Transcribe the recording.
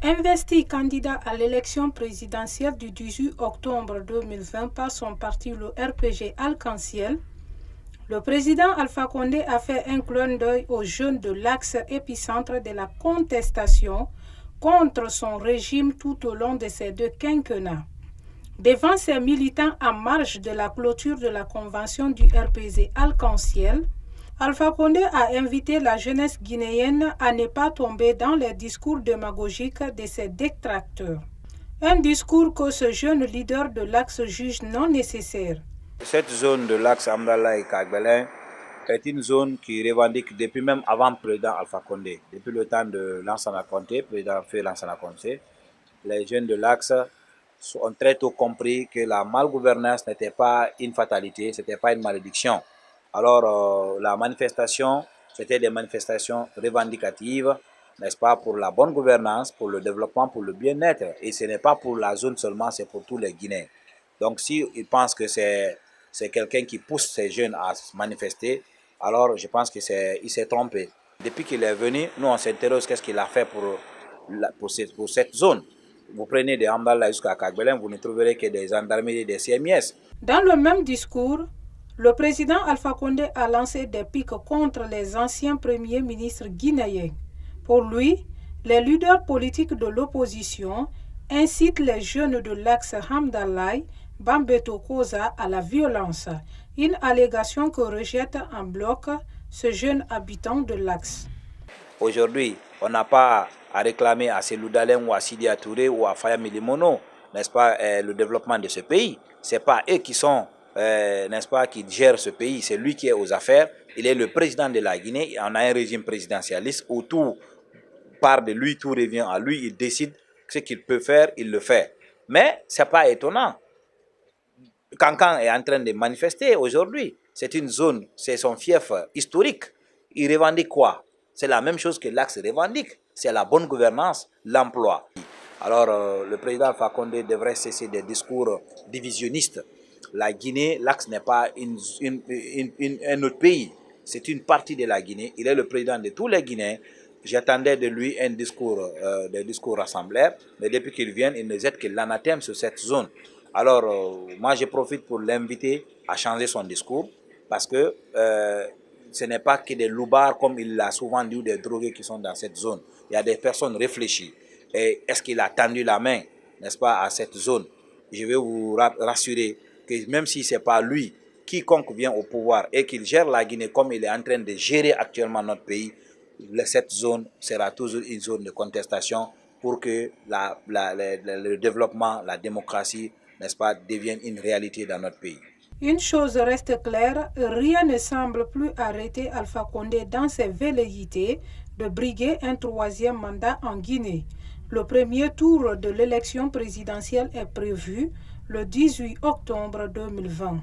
Investi candidat à l'élection présidentielle du 18 octobre 2020 par son parti, le RPG Arc-en-Ciel, le président Alpha Condé a fait un clin d'œil aux jeunes de l'axe épicentre de la contestation contre son régime tout au long de ces deux quinquennats. Devant ses militants en marge de la clôture de la convention du RPG Arc-en-Ciel, Alpha Condé a invité la jeunesse guinéenne à ne pas tomber dans les discours démagogiques de ses détracteurs. Un discours que ce jeune leader de l'axe juge non nécessaire. Cette zone de l'axe Amdallah et Kagbelin est une zone qui revendique depuis même avant le président Alpha Condé. Depuis le temps de Lansana Conté, président fait Lansana Conté, les jeunes de l'axe ont très tôt compris que la malgouvernance n'était pas une fatalité, ce n'était pas une malédiction. Alors la manifestation, c'était des manifestations revendicatives, n'est-ce pas, pour la bonne gouvernance, pour le développement, pour le bien-être. Et ce n'est pas pour la zone seulement, c'est pour tous les Guinéens. Donc s'ils pensent que c'est quelqu'un qui pousse ces jeunes à se manifester, alors je pense qu'il s'est trompé. Depuis qu'il est venu, nous on s'interroge qu'est-ce qu'il a fait pour cette zone. Vous prenez des Ambala jusqu'à Kagbelin, vous ne trouverez que des gendarmeries et des CMIS. Dans le même discours, le président Alpha Condé a lancé des piques contre les anciens premiers ministres guinéens. Pour lui, les leaders politiques de l'opposition incitent les jeunes de l'axe Hamdallah, Bambeto Koza à la violence, une allégation que rejette en bloc ce jeune habitant de l'axe. Aujourd'hui, on n'a pas à réclamer à Selou Dalen ou à Sidi Touré ou à Faya Milimono, n'est-ce pas, le développement de ce pays. Ce n'est pas eux qui sont, n'est-ce pas, qui gèrent ce pays, c'est lui qui est aux affaires. Il est le président de la Guinée, on a un régime présidentialiste où tout part de lui, tout revient à lui, il décide ce qu'il peut faire, il le fait. Mais ce n'est pas étonnant. Kankan est en train de manifester aujourd'hui. C'est une zone, c'est son fief historique. Il revendique quoi? C'est la même chose que l'axe revendique. C'est la bonne gouvernance, l'emploi. Alors, le président Alpha Condé devrait cesser des discours divisionnistes. La Guinée, l'axe n'est pas un autre pays. C'est une partie de la Guinée. Il est le président de tous les Guinéens. J'attendais de lui un discours, des discours rassembleurs. Mais depuis qu'il vient, il ne jette que l'anathème sur cette zone. Alors, moi, je profite pour l'inviter à changer son discours parce que ce n'est pas que des loupards, comme il l'a souvent dit, ou des drogués qui sont dans cette zone. Il y a des personnes réfléchies. Et est-ce qu'il a tendu la main, n'est-ce pas, à cette zone? Je vais vous rassurer que même si ce n'est pas lui, quiconque vient au pouvoir et qu'il gère la Guinée comme il est en train de gérer actuellement notre pays, cette zone sera toujours une zone de contestation pour que le développement, la démocratie, n'est-ce pas, devienne une réalité dans notre pays. Une chose reste claire, rien ne semble plus arrêter Alpha Condé dans ses velléités de briguer un troisième mandat en Guinée. Le premier tour de l'élection présidentielle est prévu le 18 octobre 2020.